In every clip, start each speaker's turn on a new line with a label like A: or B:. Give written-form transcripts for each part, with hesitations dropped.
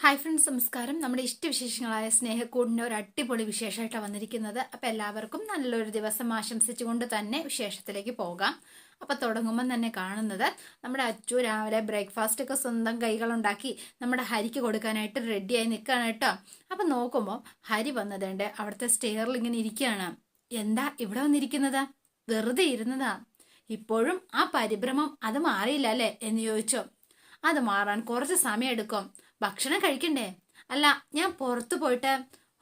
A: Hi friends, നമസ്കാരം. നമ്മുടെ ഇഷ്ടവിശേഷങ്ങളായ സ്നേഹക്കൂടിൻ്റെ ഒരു അടിപൊളി വിശേഷമായിട്ടാണ് വന്നിരിക്കുന്നത്. അപ്പം എല്ലാവർക്കും നല്ലൊരു ദിവസം ആശംസിച്ചുകൊണ്ട് തന്നെ വിശേഷത്തിലേക്ക് പോകാം. അപ്പം തുടങ്ങുമ്പം തന്നെ കാണുന്നത് നമ്മുടെ അച്ചു രാവിലെ ബ്രേക്ക്ഫാസ്റ്റ് ഒക്കെ സ്വന്തം കൈകളുണ്ടാക്കി നമ്മുടെ ഹരിക്ക് കൊടുക്കാനായിട്ട് റെഡിയായി നിൽക്കുകയാണ് കേട്ടോ. അപ്പം നോക്കുമ്പോൾ ഹരി വന്നതേണ്ട അവിടുത്തെ സ്റ്റെയറിൽ ഇങ്ങനെ ഇരിക്കുകയാണ്. എന്താ ഇവിടെ വന്നിരിക്കുന്നത്? വെറുതെ ഇരുന്നതാ. ഇപ്പോഴും ആ പരിഭ്രമം അത് മാറിയില്ല അല്ലേ എന്ന് ചോദിച്ചോ. അത് മാറാൻ കുറച്ച് സമയം എടുക്കും. ഭക്ഷണം കഴിക്കണ്ടേ? അല്ല, ഞാൻ പുറത്തു പോയിട്ട്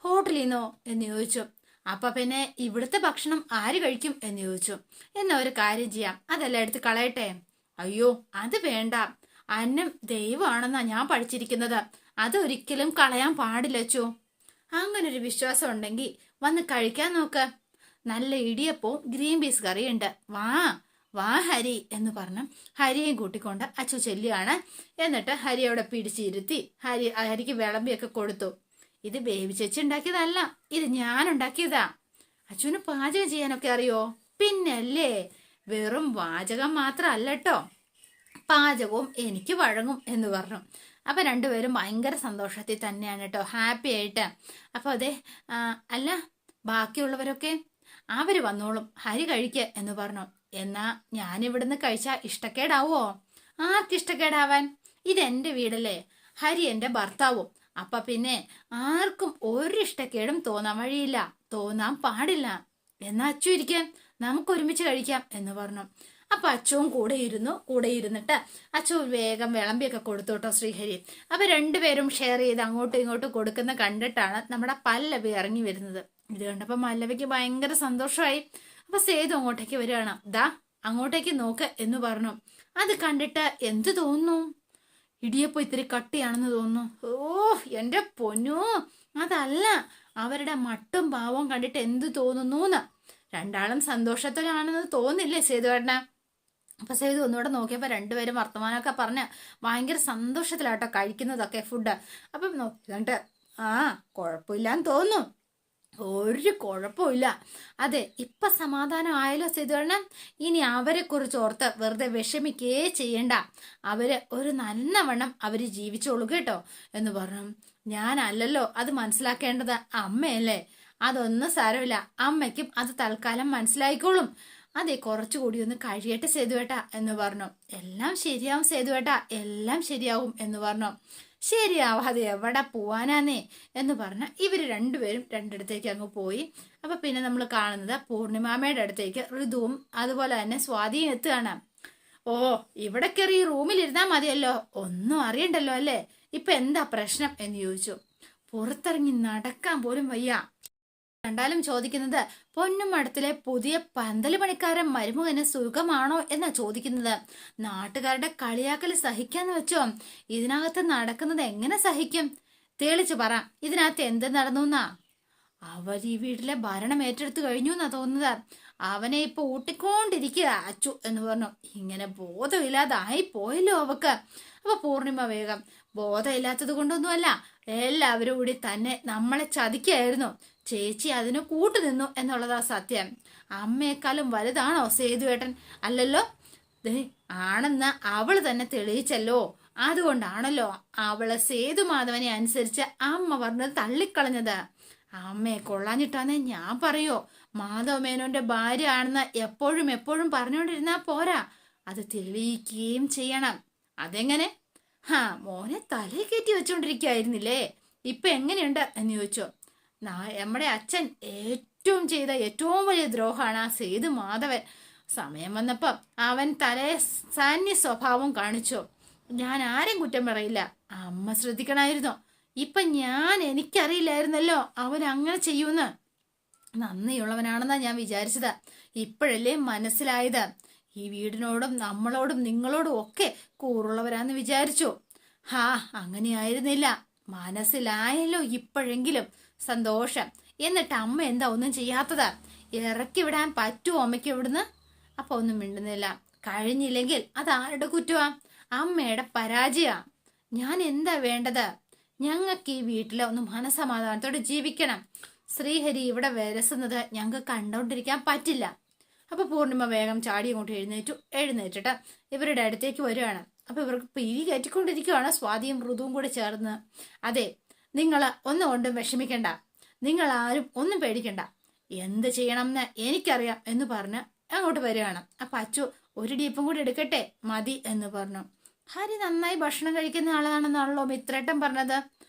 A: ഹോട്ടലിൽ നിന്നോ എന്ന് ചോദിച്ചു. അപ്പൊ പിന്നെ ഇവിടുത്തെ ഭക്ഷണം ആര് കഴിക്കും എന്ന് ചോദിച്ചു. എന്നാ ഒരു കാര്യം ചെയ്യാം, അതെല്ലാം എടുത്ത് കളയട്ടെ. അയ്യോ, അത് വേണ്ട. അന്നം ദൈവമാണെന്നാ ഞാൻ പഠിച്ചിരിക്കുന്നത്. അതൊരിക്കലും കളയാൻ പാടില്ലച്ചോ. അങ്ങനൊരു വിശ്വാസം ഉണ്ടെങ്കിൽ വന്ന് കഴിക്കാൻ നോക്ക്. നല്ല ഇടിയപ്പവും ഗ്രീൻ പീസ് കറിയുണ്ട്. വാ വാ ഹരി എന്ന് പറഞ്ഞ് ഹരിയെയും കൂട്ടിക്കൊണ്ട് അച്ചു ചെല്ലുകയാണ്. എന്നിട്ട് ഹരി അവിടെ പിടിച്ചിരുത്തി ഹരിക്ക് വിളമ്പിയൊക്കെ കൊടുത്തു. ഇത് ബേബി ചേച്ചി ഉണ്ടാക്കിയതല്ല, ഇത് ഞാൻ ഉണ്ടാക്കിയതാ. അച്ചുവിന് പാചകം ചെയ്യാനൊക്കെ അറിയോ? പിന്നല്ലേ, വെറും വാചകം മാത്രമല്ല കേട്ടോ, പാചകവും എനിക്ക് വഴങ്ങും എന്ന് പറഞ്ഞു. അപ്പൊ രണ്ടുപേരും ഭയങ്കര സന്തോഷത്തിൽ തന്നെയാണ് കേട്ടോ, ഹാപ്പി ആയിട്ട്. അപ്പൊ അതെ, അല്ല ബാക്കിയുള്ളവരൊക്കെ അവര് വന്നോളും, ഹരി കഴിക്ക് എന്ന് പറഞ്ഞു. എന്നാ ഞാനിവിടുന്ന് കഴിച്ചാ ഇഷ്ടക്കേടാവോ? ആർക്കിഷ്ടക്കേടാവാൻ? ഇതെന്റെ വീടല്ലേ, ഹരി എന്റെ ഭർത്താവും. അപ്പൊ പിന്നെ ആർക്കും ഒരു ഇഷ്ടക്കേടും തോന്നാൻ വഴിയില്ല, തോന്നാൻ പാടില്ല. എന്നാ അച്ചു ഇരിക്കാൻ, നമുക്ക് ഒരുമിച്ച് കഴിക്കാം എന്ന് പറഞ്ഞു. അപ്പൊ അച്ചുവും കൂടെ ഇരുന്നിട്ട് അച്ചു വേഗം വിളമ്പിയൊക്കെ കൊടുത്തു കേട്ടോ ശ്രീഹരി. അപ്പൊ രണ്ടുപേരും ഷെയർ ചെയ്ത് അങ്ങോട്ടും ഇങ്ങോട്ടും കൊടുക്കുന്ന കണ്ടിട്ടാണ് നമ്മുടെ പല്ലവി ഇറങ്ങി വരുന്നത്. ഇത് കണ്ടപ്പോ മല്ലവിക്ക് ഭയങ്കര സന്തോഷമായി. അപ്പൊ സേതു അങ്ങോട്ടേക്ക് വരികയാണ്. ദാ അങ്ങോട്ടേക്ക് നോക്ക് എന്ന് പറഞ്ഞു. അത് കണ്ടിട്ട് എന്ത് തോന്നുന്നു? ഇടിയപ്പോ ഇത്തിരി കട്ടിയാണെന്ന് തോന്നുന്നു. ഓ എന്റെ പൊന്നു, അതല്ല, അവരുടെ മട്ടും ഭാവവും കണ്ടിട്ട് എന്ത് തോന്നുന്നു? രണ്ടാളും സന്തോഷത്തിലാണെന്ന് തോന്നില്ലേ സേതുവേട്ടന? അപ്പൊ സേതു ഒന്നുകൂടെ നോക്കിയപ്പോ രണ്ടുപേരും വർത്തമാനമൊക്കെ പറഞ്ഞ് ഭയങ്കര സന്തോഷത്തിലാട്ടോ കഴിക്കുന്നതൊക്കെ ഫുഡ്. അപ്പം നോക്കിയിട്ട് കുഴപ്പമില്ലാന്ന് തോന്നുന്നു. ഒരു കുഴപ്പമില്ല. അതെ, ഇപ്പൊ സമാധാനം ആയല്ലോ സേതുവേട്ടൻ. ഇനി അവരെ കുറിച്ച് ഓർത്ത് വെറുതെ വിഷമിക്കേ ചെയ്യണ്ട. അവര് ഒരു നല്ലവണ്ണം അവര് ജീവിച്ചോളൂ കേട്ടോ എന്ന് പറഞ്ഞു. ഞാനല്ലല്ലോ അത് മനസ്സിലാക്കേണ്ടത്, അമ്മയല്ലേ. അതൊന്നും സാരമില്ല, അമ്മയ്ക്കും അത് തൽക്കാലം മനസ്സിലായിക്കോളും. അതെ, കുറച്ചുകൂടി ഒന്ന് കഴിയട്ടെ സേതുവേട്ട എന്ന് പറഞ്ഞു. എല്ലാം ശരിയാവും സേതുവേട്ട, എല്ലാം ശരിയാവും എന്ന് പറഞ്ഞു. ശരിയാവാതെ എവിടെ പോവാനാന്നേ എന്ന് പറഞ്ഞ ഇവര് രണ്ടുപേരും രണ്ടിടത്തേക്ക് അങ്ങ് പോയി. അപ്പൊ പിന്നെ നമ്മൾ കാണുന്നത് പൂർണിമാമയുടെ അടുത്തേക്ക് ഋതുവും അതുപോലെ തന്നെ സ്വാതിയും എത്തുകയാണ്. ഓ, ഇവിടെ കയറി ഈ റൂമിലിരുന്നാ മതിയല്ലോ, ഒന്നും അറിയണ്ടല്ലോ അല്ലേ, ഇപ്പൊ എന്താ പ്രശ്നം എന്ന് ചോദിച്ചു. പുറത്തിറങ്ങി നടക്കാൻ പോലും വയ്യ. കണ്ടാലും ചോദിക്കുന്നത് പൊന്നുമടത്തിലെ പുതിയ പന്തല് പണിക്കാരൻ മരുമകന് സുഖമാണോ എന്നാ ചോദിക്കുന്നത്. നാട്ടുകാരുടെ കളിയാക്കൽ സഹിക്കാന്ന് വെച്ചോ? ഇതിനകത്ത് നടക്കുന്നത് എങ്ങനെ സഹിക്കും? തെളിച്ചു പറ, ഇതിനകത്ത് എന്ത് നടന്നു? അവർ ഈ വീട്ടിലെ ഭരണം ഏറ്റെടുത്തു കഴിഞ്ഞു എന്നാ തോന്നുന്നത്. അവനെ ഇപ്പൊ ഊട്ടിക്കൊണ്ടിരിക്കുക അച്ചു എന്ന് പറഞ്ഞു. ഇങ്ങനെ ബോധമില്ലാതായി പോയല്ലോ അവക്ക്. അപ്പൊ പൂർണിമ വേഗം, ബോധമില്ലാത്തത് കൊണ്ടൊന്നുമല്ല, എല്ലാവരും കൂടി തന്നെ നമ്മളെ ചതിക്കായിരുന്നു. ചേച്ചി അതിന് കൂട്ടുനിന്നു എന്നുള്ളതാ സത്യം. അമ്മയെക്കാളും വലുതാണോ സേതുവേട്ടൻ? അല്ലല്ലോ. ആണെന്ന് അവള് തന്നെ തെളിയിച്ചല്ലോ. അതുകൊണ്ടാണല്ലോ അവള് സേതുമാധവനെ അനുസരിച്ച് അമ്മ പറഞ്ഞത് തള്ളിക്കളഞ്ഞത്. അമ്മയെ കൊള്ളാഞ്ഞിട്ടാന്നേ ഞാൻ പറയോ. മാധവ മേനോന്റെ ഭാര്യ ആണെന്ന് എപ്പോഴും എപ്പോഴും പറഞ്ഞുകൊണ്ടിരുന്നാ പോരാ, അത് തെളിയിക്കുകയും ചെയ്യണം. അതെങ്ങനെ? മോനെ തലയെ കയറ്റി വെച്ചോണ്ടിരിക്കുകയായിരുന്നില്ലേ, ഇപ്പൊ എങ്ങനെയുണ്ട് എന്ന് ചോദിച്ചോ. നമ്മുടെ അച്ഛൻ ചെയ്ത ഏറ്റവും വലിയ ദ്രോഹമാണ് ആ സേതു മാധവൻ. സമയം വന്നപ്പോ അവൻ സാന്യ സ്വഭാവം കാണിച്ചു. ഞാൻ ആരും കുറ്റം പറയില്ല, അമ്മ ശ്രദ്ധിക്കണമായിരുന്നു. ഇപ്പൊ എനിക്കറിയില്ലായിരുന്നല്ലോ അവൻ അങ്ങനെ ചെയ്യൂന്ന്. നന്ദിയുള്ളവനാണെന്നാ ഞാൻ വിചാരിച്ചത്, ഇപ്പോഴല്ലേ മനസ്സിലായത്. ഈ വീടിനോടും നമ്മളോടും നിങ്ങളോടും ഒക്കെ കൂറുള്ളവരാന്ന് വിചാരിച്ചു. അങ്ങനെയായിരുന്നില്ല. മനസ്സിലായല്ലോ ഇപ്പോഴെങ്കിലും, സന്തോഷം. എന്നിട്ട് അമ്മ എന്താ ഒന്നും ചെയ്യാത്തത്? ഇറക്കി വിടാൻ പറ്റുമോ അമ്മയ്ക്ക് ഇവിടുന്ന്? അപ്പൊ ഒന്നും മിണ്ടുന്നില്ല. കഴിഞ്ഞില്ലെങ്കിൽ അത് ആരുടെ കുറ്റമാ? അമ്മയുടെ പരാജയ. ഞാൻ എന്താ വേണ്ടത്? ഞങ്ങൾക്ക് ഈ വീട്ടിലെ ഒന്ന് മനസമാധാനത്തോടെ ജീവിക്കണം. ശ്രീഹരി ഇവിടെ വരസുന്നത് ഞങ്ങൾക്ക് കണ്ടോണ്ടിരിക്കാൻ പറ്റില്ല. അപ്പൊ പൂർണിമ വേഗം ചാടി അങ്ങോട്ട് എഴുന്നേറ്റിട്ട് ഇവരുടെ അടുത്തേക്ക് വരികയാണ്. അപ്പൊ ഇവർക്ക് പിരി കയറ്റിക്കൊണ്ടിരിക്കുവാണ് സ്വാതിയും ഋതുവും കൂടെ ചേർന്ന്. അതെ, നിങ്ങൾ ഒന്നും കൊണ്ടും വിഷമിക്കണ്ട, നിങ്ങൾ ആരും ഒന്നും പേടിക്കണ്ട, എന്ത് ചെയ്യണം എന്ന് എനിക്കറിയാം എന്ന് പറഞ്ഞ് അങ്ങോട്ട് വരികയാണ്. അപ്പൊ അച്ചു ഒരു ഡീപ്പും കൂടി എടുക്കട്ടെ, മതി എന്ന് പറഞ്ഞു. ഹരി നന്നായി ഭക്ഷണം കഴിക്കുന്ന ആളാണെന്നാണല്ലോ മിത്രേട്ടൻ പറഞ്ഞത്.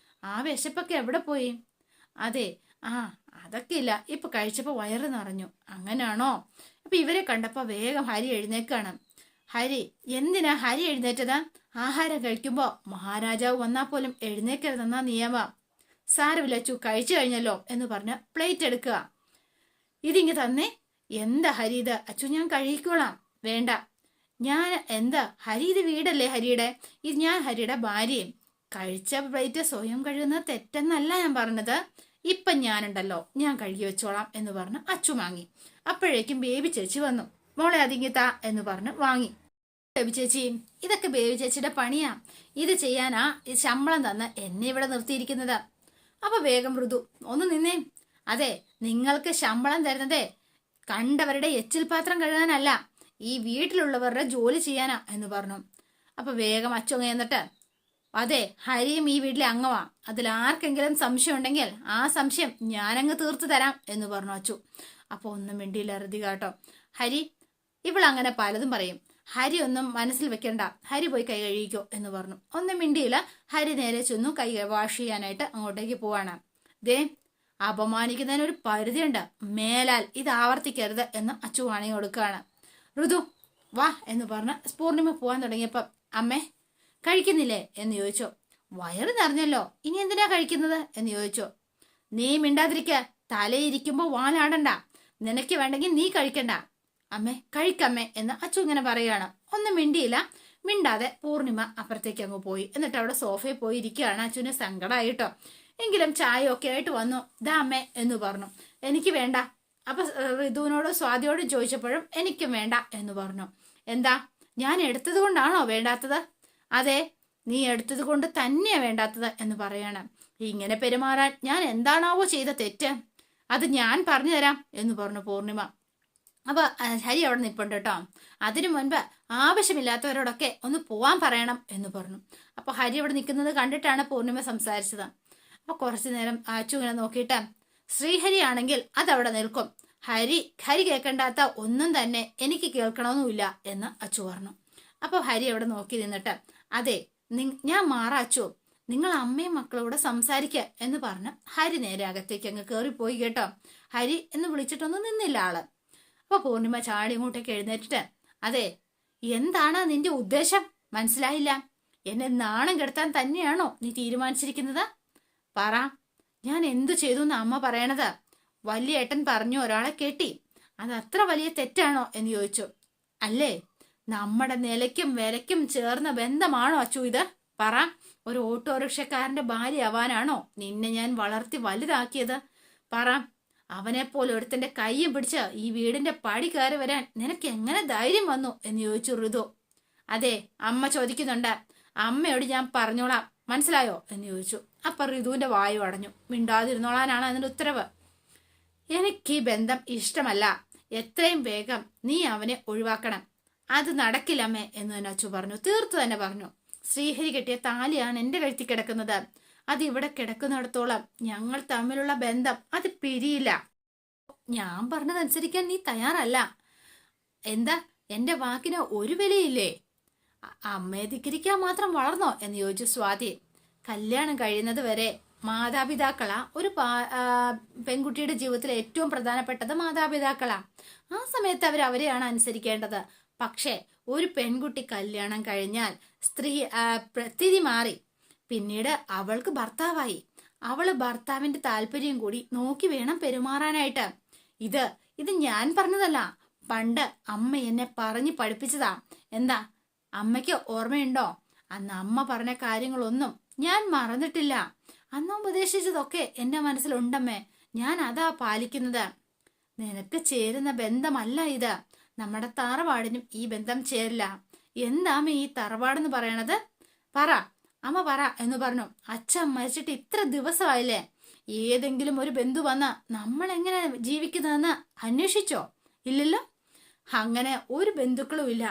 A: ആ വിശപ്പൊക്കെ എവിടെ പോയി? അതെ, അതൊക്കെ ഇല്ല, ഇപ്പൊ കഴിച്ചപ്പോ വയറ് നിറഞ്ഞു. അങ്ങനെയാണോ? അപ്പൊ ഇവരെ കണ്ടപ്പോ വേഗം ഹരി എഴുന്നേക്കാണ്. ഹരി, എന്തിനാ ഹരി എഴുന്നേറ്റത്? ആഹാരം കഴിക്കുമ്പോ മഹാരാജാവ് വന്നാൽ പോലും എഴുന്നേക്കരുതെന്നാ നിയമം. സാരമില്ല അച്ചു, കഴിച്ചു കഴിഞ്ഞല്ലോ എന്ന് പറഞ്ഞ് പ്ലേറ്റ് എടുക്കുക. ഇതിങ്ങ് തന്നെ. എന്താ ഹരി ഇത്? അച്ചു, ഞാൻ കഴിക്കോളാം. വേണ്ട, ഞാൻ എന്താ ഹരി, ഇത് വീടല്ലേ ഹരിയുടെ, ഇത് ഞാൻ ഹരിയുടെ ഭാര്യയും. കഴിച്ച പ്ലേറ്റ് സ്വയം കഴുകുന്നത് തെറ്റെന്നല്ല ഞാൻ പറഞ്ഞത്. ഇപ്പൊ ഞാനുണ്ടല്ലോ, ഞാൻ കഴുകി വെച്ചോളാം എന്ന് പറഞ്ഞ് അച്ചു വാങ്ങി. അപ്പോഴേക്കും ബേബി ചേച്ചി വന്നു. മോളെ അതിങ്ങിത്താ എന്ന് പറഞ്ഞ് വാങ്ങി. ബേബി ചേച്ചി, ഇതൊക്കെ ബേബി ചേച്ചിയുടെ പണിയാ, ഇത് ചെയ്യാനാ ശമ്പളം തന്ന് എന്നെ ഇവിടെ നിർത്തിയിരിക്കുന്നത്. അപ്പൊ വേഗം മൃദു, ഒന്ന് നിന്നേ. അതെ, നിങ്ങൾക്ക് ശമ്പളം തരുന്നതേ കണ്ടവരുടെ എച്ചിൽ പാത്രം കഴുകാനല്ല, ഈ വീട്ടിലുള്ളവരുടെ ജോലി ചെയ്യാനാ എന്ന് പറഞ്ഞു. അപ്പൊ വേഗം അച്ചു എന്നിട്ട്, അതെ, ഹരിയും ഈ വീട്ടിലെ അംഗമാ, അതിൽ ആർക്കെങ്കിലും സംശയം ഉണ്ടെങ്കിൽ ആ സംശയം ഞാനങ്ങ് തീർത്തു തരാം എന്ന് പറഞ്ഞു അച്ചു. അപ്പൊ ഒന്നും മിണ്ടിയില്ല ഋതിക കേട്ടോ. ഹരി, ഇവളങ്ങനെ പലതും പറയും, ഹരി ഒന്നും മനസ്സിൽ വെക്കണ്ട, ഹരി പോയി കൈ കഴുകിക്കോ എന്ന് പറഞ്ഞു. ഒന്നും മിണ്ടിയില്ല. ഹരി നേരെ ചെന്നു കൈ വാഷ് ചെയ്യാനായിട്ട് അങ്ങോട്ടേക്ക് പോവാണ്. ദേ, അപമാനിക്കുന്നതിനൊരു പരിധിയുണ്ട്, മേലാൽ ഇത് ആവർത്തിക്കരുത് എന്ന് അച്ചു വാണി കൊടുക്കുകയാണ്. ഋതു വാ എന്ന് പറഞ്ഞ് പൂർണിമ പോവാൻ തുടങ്ങിയപ്പം, അമ്മേ കഴിക്കുന്നില്ലേ എന്ന് ചോദിച്ചോ. വയറ് നിറഞ്ഞല്ലോ, ഇനി എന്തിനാ കഴിക്കുന്നത് എന്ന് ചോദിച്ചോ. നീ മിണ്ടാതിരിക്ക, തലയിരിക്കുമ്പോ വാലാടണ്ട, നിനക്ക് വേണ്ടെങ്കിൽ നീ കഴിക്കണ്ട. അമ്മേ കഴിക്കമ്മേ എന്ന് അച്ചു ഇങ്ങനെ പറയുകയാണ്. ഒന്നും മിണ്ടിയില്ല. മിണ്ടാതെ പൂർണിമ അപ്പുറത്തേക്ക് അങ്ങ് പോയി. എന്നിട്ട് അവിടെ സോഫയിൽ പോയി ഇരിക്കുകയാണ്. അച്ചുവിന് സങ്കടമായിട്ടോ. എങ്കിലും ചായ ഒക്കെ ആയിട്ട് വന്നു. ദാ അമ്മേ എന്ന് പറഞ്ഞു. എനിക്ക് വേണ്ട. അപ്പൊ ഋതുവിനോടും സ്വാതിയോടും ചോദിച്ചപ്പോഴും എനിക്കും വേണ്ട എന്ന് പറഞ്ഞു. എന്താ, ഞാൻ എടുത്തത് കൊണ്ടാണോ വേണ്ടാത്തത്? അതെ, നീ എടുത്തത് കൊണ്ട് തന്നെയാ വേണ്ടാത്തത് എന്ന് പറയാണ്. ഇങ്ങനെ പെരുമാറാൻ ഞാൻ എന്താണാവോ ചെയ്ത തെറ്റ്, അത് ഞാൻ പറഞ്ഞു തരാം എന്ന് പറഞ്ഞു പൂർണിമ. അപ്പൊ ഹരി അവിടെ നിൽപ്പുണ്ട് കേട്ടോ. അതിനു മുൻപ് ആവശ്യമില്ലാത്തവരോടൊക്കെ ഒന്ന് പോവാൻ പറയണം എന്ന് പറഞ്ഞു. അപ്പൊ ഹരി അവിടെ നിൽക്കുന്നത് കണ്ടിട്ടാണ് പൂർണിമ സംസാരിച്ചത്. അപ്പൊ കുറച്ചു നേരം അച്ചു ഇങ്ങനെ നോക്കിയിട്ട്, ശ്രീഹരി ആണെങ്കിൽ അതവിടെ നിൽക്കും, ഹരി കേൾക്കേണ്ടാത്ത ഒന്നും തന്നെ എനിക്ക് കേൾക്കണമെന്നുമില്ല എന്ന് അച്ചു പറഞ്ഞു. അപ്പൊ ഹരി അവിടെ നോക്കി നിന്നിട്ട്, അതെ, ഞാൻ മാറാച്ചു, നിങ്ങൾ അമ്മയും മക്കളോട് സംസാരിക്കുക എന്ന് പറഞ്ഞ് ഹരി നേരെ അകത്തേക്ക് അങ്ങ് കയറിപ്പോയി കേട്ടോ. ഹരി എന്ന് വിളിച്ചിട്ടൊന്നും നിന്നില്ല ആള്. അപ്പൊ പൂർണിമ ചാടി ഇങ്ങോട്ടേക്ക് എഴുന്നേറ്റിട്ട്, അതെ, എന്താണ് നിന്റെ ഉദ്ദേശം? മനസ്സിലായില്ല. എന്നെ നാണം കെടുത്താൻ തന്നെയാണോ നീ തീരുമാനിച്ചിരിക്കുന്നത്? പറ, ഞാൻ എന്തു ചെയ്തു എന്ന് അമ്മ പറയണത്? വലിയ ഏട്ടൻ പറഞ്ഞു ഒരാളെ കെട്ടി, അത് അത്ര വലിയ തെറ്റാണോ എന്ന് ചോദിച്ചു. അല്ലേ, നമ്മുടെ നിലയ്ക്കും വിലയ്ക്കും ചേർന്ന ബന്ധമാണോ അച്ചു ഇത്? പറ, ഒരു ഓട്ടോറിക്ഷക്കാരന്റെ ഭാര്യ ആവാനാണോ നിന്നെ ഞാൻ വളർത്തി വലുതാക്കിയത്? പറ, അവനെപ്പോലെ ഒരുത്തന്റെ കയ്യും പിടിച്ച് ഈ വീടിന്റെ പടി കയറി വരാൻ നിനക്ക് എങ്ങനെ ധൈര്യം വന്നു എന്ന് ചോദിച്ചു ഋതു. അതെ, അമ്മ ചോദിക്കുന്നുണ്ട്, അമ്മയോട് ഞാൻ പറഞ്ഞോളാം, മനസ്സിലായോ എന്ന് ചോദിച്ചു. അപ്പൊ ഋതുവിന്റെ വായു അടഞ്ഞു. മിണ്ടാതിരുന്നോളാനാണ് അതിന്റെ ഉത്തരവ്. എനിക്ക് ഈ ബന്ധം ഇഷ്ടമല്ല, എത്രയും വേഗം നീ അവനെ ഒഴിവാക്കണം. അത് നടക്കില്ലമ്മേ എന്ന് തന്നെ അച്ചു പറഞ്ഞു. തീർത്തു തന്നെ പറഞ്ഞു. ശ്രീഹരി കെട്ടിയ താലിയാണ് എന്റെ കഴുത്തി കിടക്കുന്നത്, അത് ഇവിടെ കിടക്കുന്നിടത്തോളം ഞങ്ങൾ തമ്മിലുള്ള ബന്ധം അത് പിരിയില്ല. ഞാൻ പറഞ്ഞതനുസരിക്കാൻ നീ തയ്യാറല്ല. എന്താ, എന്റെ വാക്കിന് ഒരു വിലയില്ലേ? അമ്മയെ ധിക്കരിക്കാൻ മാത്രം വളർന്നോ എന്ന് ചോദിച്ചു സ്വാതി. കല്യാണം കഴിയുന്നത് വരെ മാതാപിതാക്കളാ ഒരു പെൺകുട്ടിയുടെ ജീവിതത്തിൽ ഏറ്റവും പ്രധാനപ്പെട്ടത് മാതാപിതാക്കളാ. ആ സമയത്ത് അവരെയാണ് അനുസരിക്കേണ്ടത്. പക്ഷെ ഒരു പെൺകുട്ടി കല്യാണം കഴിഞ്ഞാൽ സ്ഥിതി മാറി, പിന്നീട് അവൾക്ക് ഭർത്താവായി, അവള് ഭർത്താവിന്റെ താല്പര്യം കൂടി നോക്കി വേണം പെരുമാറാനായിട്ട്. ഇത് ഞാൻ പറഞ്ഞതല്ല, പണ്ട് അമ്മ എന്നെ പറഞ്ഞു പഠിപ്പിച്ചതാ. എന്താ, അമ്മയ്ക്ക് ഓർമ്മയുണ്ടോ? അന്ന് അമ്മ പറഞ്ഞ കാര്യങ്ങളൊന്നും ഞാൻ മറന്നിട്ടില്ല. അന്ന് ഉപദേശിച്ചതൊക്കെ എന്റെ മനസ്സിലുണ്ടമ്മേ, ഞാൻ അതാ പാലിക്കുന്നത്. നിനക്ക് ചേരുന്ന ബന്ധമല്ല ഇത്, നമ്മുടെ തറവാടിനും ഈ ബന്ധം ചേരില്ല. എന്താമ്മ ഈ തറവാടെന്ന് പറയണത്? പറ, അമ്മ പറ എന്ന് പറഞ്ഞു. അച്ഛൻ മരിച്ചിട്ട് ഇത്ര ദിവസമായില്ലേ, ഏതെങ്കിലും ഒരു ബന്ധു വന്ന നമ്മൾ എങ്ങനെ ജീവിക്കുന്നതെന്ന് അന്വേഷിച്ചോ? ഇല്ലല്ലോ. അങ്ങനെ ഒരു ബന്ധുക്കളും ഇല്ല.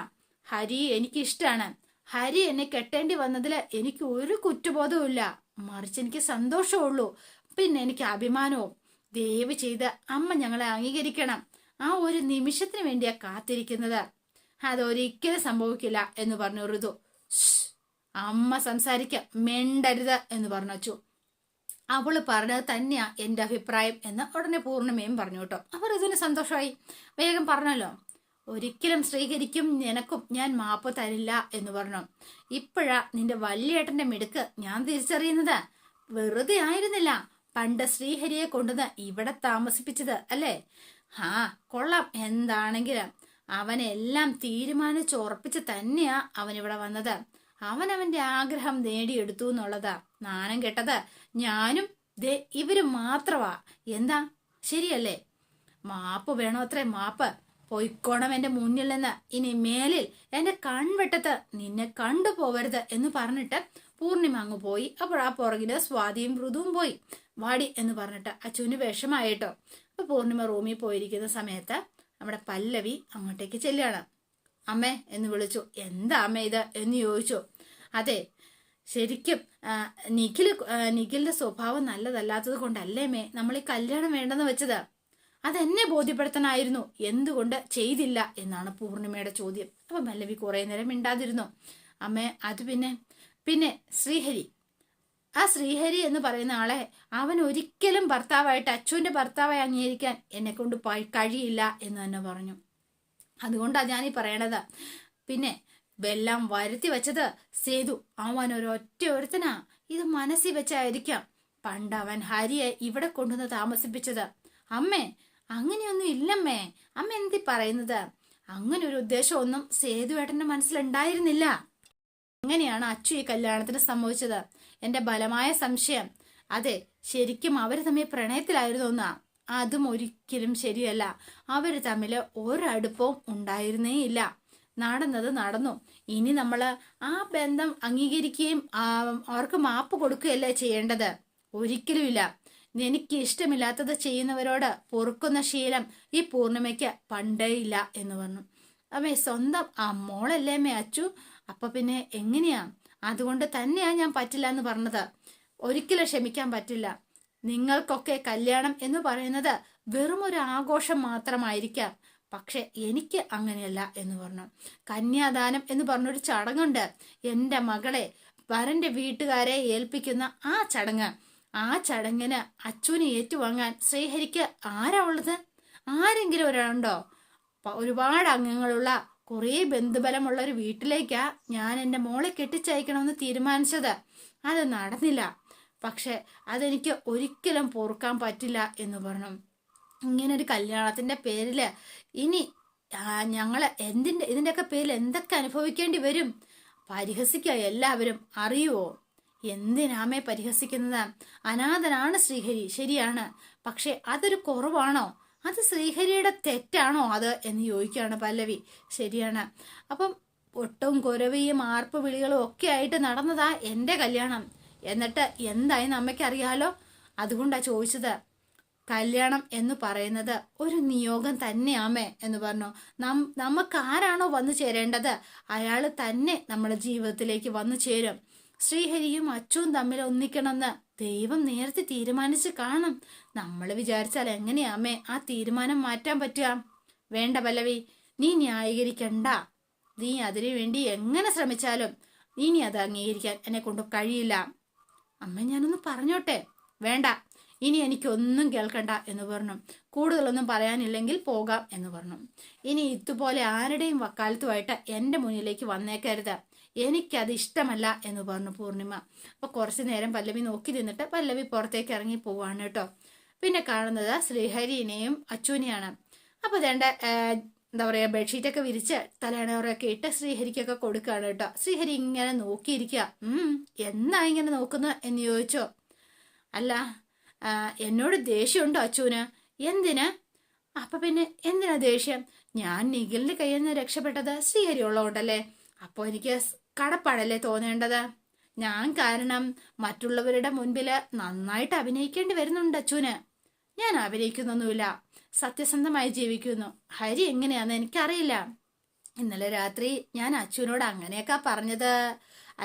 A: ഹരി എനിക്ക് ഇഷ്ടമാണ്, ഹരി എന്നെ കെട്ടേണ്ടി വന്നതിൽ എനിക്ക് ഒരു കുറ്റബോധവും ഇല്ല. മറിച്ച് എനിക്ക് സന്തോഷമുള്ളൂ. പിന്നെ എനിക്ക് അഭിമാനവും. ദയവ് ചെയ്ത് അമ്മ ഞങ്ങളെ അംഗീകരിക്കണം. ആ ഒരു നിമിഷത്തിന് വേണ്ടിയാ കാത്തിരിക്കുന്നത്. അതൊരിക്കലും സംഭവിക്കില്ല എന്ന് പറഞ്ഞു ഋതു. അമ്മ സംസാരിക്ക, മിണ്ടരുത് എന്ന് പറഞ്ഞു അച്ചു. അവള് പറഞ്ഞത് തന്നെയാ എന്റെ അഭിപ്രായം എന്ന് ഉടനെ പൂർണ്ണിമയും പറഞ്ഞു കേട്ടോ. അവർ ഇതിന് സന്തോഷമായി. വേഗം പറഞ്ഞല്ലോ, ഒരിക്കലും ശ്രീഹരിക്കും നിനക്കും ഞാൻ മാപ്പ് തരില്ല എന്ന് പറഞ്ഞു. ഇപ്പോഴാ നിന്റെ വല്യേട്ടന്റെ മിടുക്ക് ഞാൻ തിരിച്ചറിയുന്നത്. വെറുതെ ആയിരുന്നില്ല പണ്ട് ശ്രീഹരിയെ കൊണ്ടുവന്ന് ഇവിടെ താമസിപ്പിച്ചത് അല്ലേ? കൊള്ളാം. എന്താണെങ്കിലും അവനെല്ലാം തീരുമാനിച്ചുറപ്പിച്ച് തന്നെയാ അവനിവിടെ വന്നത്. അവന്റെ ആഗ്രഹം നേടിയെടുത്തു എന്നുള്ളതാ. നാണം കെട്ടത് ഞാനും ഇവര് മാത്രമാ. എന്താ ശരിയല്ലേ? മാപ്പ് വേണോ അത്രേ മാപ്പ്. പൊയ്ക്കോണം എന്റെ മുന്നിൽ നിന്ന്. ഇനി മേലിൽ എന്റെ കൺവെട്ടത്ത് നിന്നെ കണ്ടുപോവരുത് എന്ന് പറഞ്ഞിട്ട് പൂർണിമ അങ്ങ് പോയി. അപ്പോൾ ആ പുറകില് സ്വാതിയും ഋതുവും പോയി. വാടി എന്ന് പറഞ്ഞിട്ട് അച്ചുവിന് വിഷമായിട്ടോ. അപ്പൊ പൂർണിമ റൂമിൽ പോയിരിക്കുന്ന സമയത്ത് നമ്മുടെ പല്ലവി അങ്ങോട്ടേക്ക് ചെല്ലുകയാണ്. അമ്മേ എന്ന് വിളിച്ചു. എന്താ അമ്മ ഇത് എന്ന് ചോദിച്ചു. അതെ, ശരിക്കും നിഖിലിന്റെ സ്വഭാവം നല്ലതല്ലാത്തത് കൊണ്ടല്ലേ മേ നമ്മൾ ഈ കല്യാണം വേണ്ടെന്ന് വെച്ചത്. അതെന്നെ ബോധ്യപ്പെടുത്താനായിരുന്നു. എന്തുകൊണ്ട് ചെയ്തില്ല എന്നാണ് പൂർണിമയുടെ ചോദ്യം. അപ്പൊ പല്ലവി കുറെ നേരം മിണ്ടാതിരുന്നു. അമ്മേ, അത് പിന്നെ ശ്രീഹരി, ആ ശ്രീഹരി എന്ന് പറയുന്ന ആളെ അവൻ ഒരിക്കലും ഭർത്താവായിട്ട് അച്ചുവിന്റെ ഭർത്താവായി അംഗീകരിക്കാൻ എന്നെ കൊണ്ട് കഴിയില്ല എന്ന് തന്നെ പറഞ്ഞു. അതുകൊണ്ടാണ് ഞാനീ പറയണത്. പിന്നെ വെല്ലാം വരുത്തി വെച്ചത് സേതു. അവൻ ഒരുത്തനാ. ഇത് മനസ്സിൽ വെച്ചായിരിക്കാം പണ്ട് അവൻ ഹരിയെ ഇവിടെ കൊണ്ടുവന്ന് താമസിപ്പിച്ചത്. അമ്മേ, അങ്ങനെയൊന്നും ഇല്ലമ്മേ. അമ്മ എന്തി പറയുന്നത്? അങ്ങനെ ഒരു ഉദ്ദേശമൊന്നും സേതുവേട്ടന്റെ മനസ്സിലുണ്ടായിരുന്നില്ല. എങ്ങനെയാണ് അച്ചു ഈ കല്യാണത്തിന് സംഭവിച്ചത്? എന്റെ ബലമായ സംശയം. അതെ, ശരിക്കും അവര് തമ്മിൽ പ്രണയത്തിലായിരുന്നു എന്നാ. അതും ഒരിക്കലും ശരിയല്ല. അവര് തമ്മിൽ ഒരടുപ്പവും ഉണ്ടായിരുന്നേ ഇല്ല. നടന്നത് നടന്നു. ഇനി നമ്മള് ആ ബന്ധം അംഗീകരിക്കുകയും അവർക്ക് മാപ്പ് കൊടുക്കുകയല്ലേ ചെയ്യേണ്ടത്? ഒരിക്കലും ഇല്ല. എനിക്ക് ഇഷ്ടമില്ലാത്തത് ചെയ്യുന്നവരോട് പൊറുക്കുന്ന ശീലം ഈ പൂർണിമയ്ക്ക് പണ്ടേ ഇല്ല എന്ന് പറഞ്ഞു. അമ്മേ, സ്വന്തം മോളല്ലേ അമ്മേ അച്ചു. അപ്പൊ പിന്നെ എങ്ങനെയാ? അതുകൊണ്ട് തന്നെയാ ഞാൻ പറ്റില്ല എന്ന് പറഞ്ഞത്. ഒരിക്കലും ക്ഷമിക്കാൻ പറ്റില്ല. നിങ്ങൾക്കൊക്കെ കല്യാണം എന്ന് പറയുന്നത് വെറും ഒരു ആഘോഷം മാത്രമായിരിക്കാം. പക്ഷെ എനിക്ക് അങ്ങനെയല്ല എന്ന് പറഞ്ഞു. കന്യാദാനം എന്ന് പറഞ്ഞൊരു ചടങ്ങുണ്ട്. എൻ്റെ മകളെ വരന്റെ വീട്ടുകാരെ ഏൽപ്പിക്കുന്ന ആ ചടങ്ങ്. ആ ചടങ്ങിന് അച്ചുവിനെ ഏറ്റുവാങ്ങാൻ ശ്രീഹരിക്ക് ആരാ ഉള്ളത്? ആരെങ്കിലും ഒരാളുണ്ടോ? ഒരുപാട് അംഗങ്ങളുള്ള കുറേ ബന്ധുബലമുള്ള ഒരു വീട്ടിലേക്കാ ഞാൻ എൻ്റെ മോളെ കെട്ടിച്ചയക്കണമെന്ന് തീരുമാനിച്ചത്. അത് നടന്നില്ല. പക്ഷെ അതെനിക്ക് ഒരിക്കലും പൊറുക്കാൻ പറ്റില്ല എന്ന് പറഞ്ഞു. ഇങ്ങനെ ഒരു കല്യാണത്തിന്റെ പേരില് ഇനി ഞങ്ങള് ഇതിന്റെയൊക്കെ പേരിൽ എന്തൊക്കെ അനുഭവിക്കേണ്ടി വരും? പരിഹസിക്കുക എല്ലാവരും. അറിയുവോ? എന്തിനാമേ പരിഹസിക്കുന്നത്? അനാഥനാണ് ശ്രീഹരി, ശരിയാണ്. പക്ഷെ അതൊരു കുറവാണോ? അത് ശ്രീഹരിയുടെ തെറ്റാണോ അത് എന്ന് ചോദിക്കുകയാണ് പല്ലവി. ശരിയാണ്. അപ്പം ഒട്ടും കുരവിയും ആർപ്പ് വിളികളും ഒക്കെ ആയിട്ട് നടന്നതാ എന്റെ കല്യാണം. എന്നിട്ട് എന്തായെന്ന് അമ്മയ്ക്കറിയാലോ. അതുകൊണ്ടാ ചോദിച്ചത്. കല്യാണം എന്ന് പറയുന്നത് ഒരു നിയോഗം തന്നെയാമേ എന്ന് പറഞ്ഞു. നമുക്ക് ആരാണോ വന്നു ചേരേണ്ടത് അയാൾ തന്നെ നമ്മുടെ ജീവിതത്തിലേക്ക് വന്നു ചേരും. ശ്രീഹരിയും അച്ചുവും തമ്മിൽ ഒന്നിക്കണമെന്ന് ദൈവം നേരത്തെ തീരുമാനിച്ച് കാണും. നമ്മൾ വിചാരിച്ചാൽ എങ്ങനെയാമേ ആ തീരുമാനം മാറ്റാൻ പറ്റുക? വേണ്ട പല്ലവി, നീ ന്യായീകരിക്കണ്ട. നീ അതിനു വേണ്ടി എങ്ങനെ ശ്രമിച്ചാലും ഇനി അത് അംഗീകരിക്കാൻ എന്നെ കൊണ്ട് കഴിയില്ല. അമ്മ, ഞാനൊന്ന് പറഞ്ഞോട്ടെ? വേണ്ട, ഇനി എനിക്കൊന്നും കേൾക്കണ്ട എന്ന് പറഞ്ഞു. കൂടുതലൊന്നും പറയാനില്ലെങ്കിൽ പോകാം എന്ന് പറഞ്ഞു. ഇനി ഇതുപോലെ ആരുടെയും വക്കാലത്തുമായിട്ട് എൻ്റെ മുന്നിലേക്ക് വന്നേക്കരുത്. എനിക്കത് ഇഷ്ടമല്ല എന്ന് പറഞ്ഞു പൂർണിമ. അപ്പൊ കുറച്ചു നേരം പല്ലവി നോക്കി നിന്നിട്ട് പല്ലവി പുറത്തേക്ക് ഇറങ്ങി പോവാണ് കേട്ടോ. പിന്നെ കാണുന്നത് ശ്രീഹരിനെയും അച്ചുവിനെയാണ്. അപ്പൊ വേണ്ട എന്താ പറയാ, ബെഡ്ഷീറ്റൊക്കെ വിരിച്ച് തലേണയൊക്കെ ഇട്ട് ശ്രീഹരിക്കൊക്കെ കൊടുക്കുകയാണ് കേട്ടോ. ശ്രീഹരി ഇങ്ങനെ നോക്കിയിരിക്കുക. എന്നാ ഇങ്ങനെ നോക്കുന്നത് എന്ന് ചോദിച്ചോ. അല്ല, എന്നോട് ദേഷ്യമുണ്ടോ അച്ചുവിന്? എന്തിന്? അപ്പൊ പിന്നെ എന്തിനാ ദേഷ്യം? ഞാൻ നിഖിലിന്റെ കയ്യിൽ നിന്ന് രക്ഷപ്പെട്ടത് ശ്രീഹരി ഉള്ളതുകൊണ്ടല്ലേ. അപ്പോൾ എനിക്ക് കടപ്പാടല്ലേ തോന്നേണ്ടത്? ഞാൻ കാരണം മറ്റുള്ളവരുടെ മുൻപില് നന്നായിട്ട് അഭിനയിക്കേണ്ടി വരുന്നുണ്ട് അച്ചുവിന്. ഞാൻ അഭിനയിക്കുന്നൊന്നുമില്ല, സത്യസന്ധമായി ജീവിക്കുന്നു. ഹരി എങ്ങനെയാന്ന് എനിക്കറിയില്ല. ഇന്നലെ രാത്രി ഞാൻ അച്ചുവിനോട് അങ്ങനെയൊക്കെ പറഞ്ഞത്.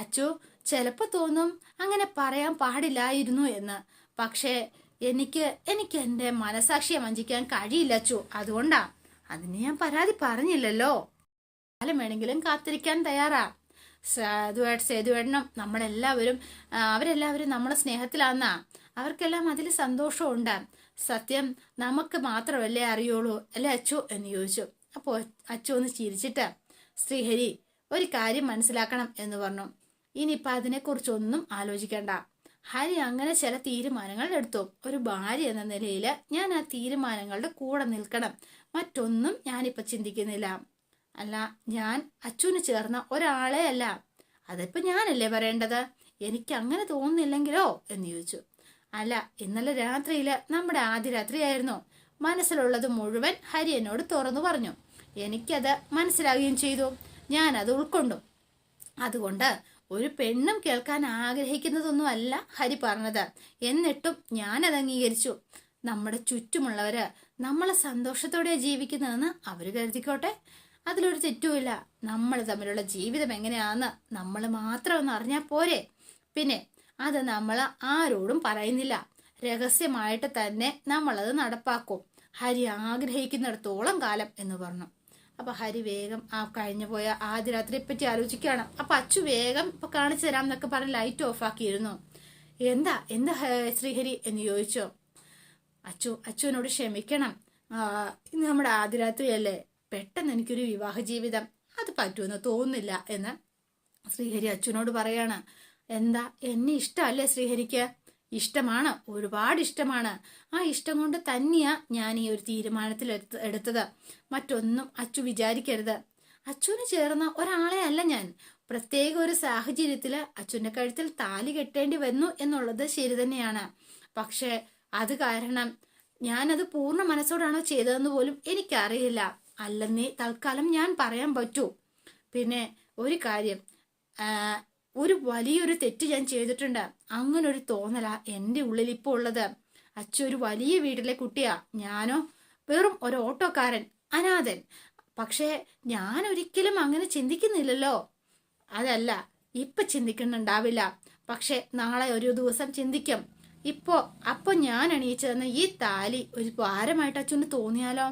A: അച്ചു ചിലപ്പോ തോന്നും അങ്ങനെ പറയാൻ പാടില്ലായിരുന്നു എന്ന്. പക്ഷേ എനിക്ക് എനിക്ക് എൻ്റെ മനസാക്ഷിയെ വഞ്ചിക്കാൻ കഴിയില്ല അച്ചു. അതുകൊണ്ടാ. അതിന് ഞാൻ പരാതി പറഞ്ഞില്ലല്ലോ. കാലം വേണമെങ്കിലും കാത്തിരിക്കാൻ തയ്യാറാ. സേതുവേട്ടനും നമ്മളെല്ലാവരും അവരെല്ലാവരും നമ്മളെ സ്നേഹത്തിലാന്നാ. അവർക്കെല്ലാം അതിൽ സന്തോഷമുണ്ട്. സത്യം നമുക്ക് മാത്രമല്ലേ അറിയുള്ളൂ അല്ലേ അച്ചു എന്ന് ചോദിച്ചു. അപ്പോൾ അച്ചു ഒന്ന് ചിരിച്ചിട്ട്, ശ്രീഹരി ഒരു കാര്യം മനസ്സിലാക്കണം എന്ന് പറഞ്ഞു. ഇനിയിപ്പോൾ അതിനെക്കുറിച്ചൊന്നും ആലോചിക്കണ്ട. ഹരി അങ്ങനെ ചില തീരുമാനങ്ങൾ എടുത്തു. ഒരു ഭാര്യ എന്ന നിലയിൽ ഞാൻ ആ തീരുമാനങ്ങളുടെ കൂടെ നിൽക്കണം. മറ്റൊന്നും ഞാനിപ്പോൾ ചിന്തിക്കുന്നില്ല. അല്ല, ഞാൻ അച്ചുവിന് ചേർന്ന ഒരാളെ അല്ല. അതിപ്പോൾ ഞാനല്ലേ പറയേണ്ടത്. എനിക്ക് അങ്ങനെ തോന്നുന്നില്ലെങ്കിലോ എന്ന് ചോദിച്ചു. അല്ല, ഇന്നലെ രാത്രിയിൽ നമ്മുടെ ആദ്യ രാത്രിയായിരുന്നു. മനസ്സിലുള്ളത് മുഴുവൻ ഹരി എന്നോട് തുറന്നു പറഞ്ഞു. എനിക്കത് മനസ്സിലാകുകയും ചെയ്തു. ഞാനത് ഉൾക്കൊണ്ടു. അതുകൊണ്ട് ഒരു പെണ്ണും കേൾക്കാൻ ആഗ്രഹിക്കുന്നതൊന്നും അല്ല ഹരി പറഞ്ഞത്. എന്നിട്ടും ഞാനത് അംഗീകരിച്ചു. നമ്മുടെ ചുറ്റുമുള്ളവര് നമ്മളെ സന്തോഷത്തോടെ ജീവിക്കുന്നതെന്ന് അവര് കരുതിക്കോട്ടെ. അതിലൊരു തെറ്റുമില്ല. നമ്മൾ തമ്മിലുള്ള ജീവിതം എങ്ങനെയാന്ന് നമ്മൾ മാത്രം ഒന്ന് അറിഞ്ഞാൽ പോരെ. പിന്നെ അത് നമ്മൾ ആരോടും പറയുന്നില്ല. രഹസ്യമായിട്ട് തന്നെ നമ്മളത് നടപ്പാക്കും. ഹരി ആഗ്രഹിക്കുന്നിടത്തോളം കാലം എന്ന് പറഞ്ഞു. അപ്പൊ ഹരി വേഗം ആ കഴിഞ്ഞു പോയ ആദ്യ രാത്രിയെ പറ്റി ആലോചിക്കുകയാണ്. അപ്പൊ അച്ചു വേഗം ഇപ്പൊ കാണിച്ചു തരാം എന്നൊക്കെ പറഞ്ഞ് ലൈറ്റ് ഓഫ് ആക്കിയിരുന്നു. എന്താ എന്താ ശ്രീഹരി എന്ന് ചോദിച്ചോ. അച്ചുവിനോട് ക്ഷമിക്കണം. ഇന്ന് നമ്മുടെ ആദ്യ രാത്രിയല്ലേ. പെട്ടെന്ന് എനിക്കൊരു വിവാഹ ജീവിതം അത് പറ്റുമെന്ന് തോന്നുന്നില്ല എന്ന് ശ്രീഹരി അച്ചുവിനോട് പറയാണ്. എന്താ, എന്നെ ഇഷ്ടമല്ലേ ശ്രീഹരിക്ക്? ഇഷ്ടമാണ്, ഒരുപാട് ഇഷ്ടമാണ്. ആ ഇഷ്ടം കൊണ്ട് തന്നെയാ ഞാൻ ഈ ഒരു തീരുമാനത്തിൽ എടുത്തത്. മറ്റൊന്നും അച്ചു വിചാരിക്കരുത്. അച്ചുവിന് ചേർന്ന ഒരാളെ അല്ല ഞാൻ. പ്രത്യേക ഒരു സാഹചര്യത്തില് അച്ചുവിന്റെ കഴുത്തിൽ താലി കെട്ടേണ്ടി വന്നു എന്നുള്ളത് ശരി തന്നെയാണ്. പക്ഷെ അത് കാരണം ഞാനത് പൂർണ്ണ മനസ്സോടാണോ ചെയ്തതെന്ന് പോലും എനിക്കറിയില്ല. അല്ലെന്നേ തൽക്കാലം ഞാൻ പറയാൻ പറ്റൂ. പിന്നെ ഒരു കാര്യം, ഒരു വലിയൊരു തെറ്റ് ഞാൻ ചെയ്തിട്ടുണ്ട്. അങ്ങനൊരു തോന്നലാ എൻ്റെ ഉള്ളിൽ ഇപ്പോൾ ഉള്ളത്. അച്ഛൻ ഒരു വലിയ വീട്ടിലെ കുട്ടിയാ, ഞാനോ വെറും ഒരു ഓട്ടോക്കാരൻ, അനാഥൻ. പക്ഷേ ഞാൻ ഒരിക്കലും അങ്ങനെ ചിന്തിക്കുന്നില്ലല്ലോ. അതല്ല, ഇപ്പൊ ചിന്തിക്കുന്നുണ്ടാവില്ല, പക്ഷെ നാളെ ഒരു ദിവസം ചിന്തിക്കും. അപ്പൊ ഞാൻ അണിയിച്ചതെന്ന ഈ താലി ഒരു ഭാരമായിട്ട് അച്ഛന് തോന്നിയാലോ?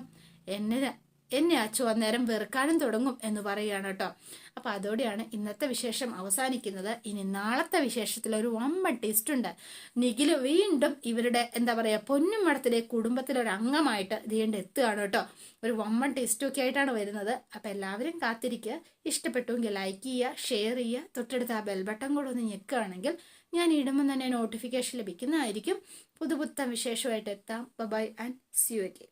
A: എന്നെ അച്ഛൻ അന്നേരം വെറുക്കാനും തുടങ്ങും എന്ന് പറയുകയാണ് കേട്ടോ. അപ്പൊ അതോടെയാണ് ഇന്നത്തെ വിശേഷം അവസാനിക്കുന്നത്. ഇനി നാളത്തെ വിശേഷത്തിൽ ഒരു വമ്പൻ ടെസ്റ്റ് ഉണ്ട്. നിഖില് വീണ്ടും ഇവരുടെ എന്താ പറയാ പൊന്നുമടത്തിലെ കുടുംബത്തിലൊരു അംഗമായിട്ട് വീണ്ടും എത്തുകയാണ് കേട്ടോ. ഒരു വമ്പൻ ടെസ്റ്റൊക്കെ ആയിട്ടാണ് വരുന്നത്. അപ്പൊ എല്ലാവരും കാത്തിരിക്കുക. ഇഷ്ടപ്പെട്ടുവെങ്കിൽ ലൈക്ക് ചെയ്യുക, ഷെയർ ചെയ്യുക. തൊട്ടടുത്ത് ആ ബെൽ ബട്ടൺ കൂടെ ഒന്ന് ഞെക്കുകയാണെങ്കിൽ ഞാൻ ഇടുമ്പോൾ തന്നെ നോട്ടിഫിക്കേഷൻ ലഭിക്കുന്നതായിരിക്കും. പുതുപുത്തൻ വിശേഷമായിട്ട് എത്താം. Bye and see you again.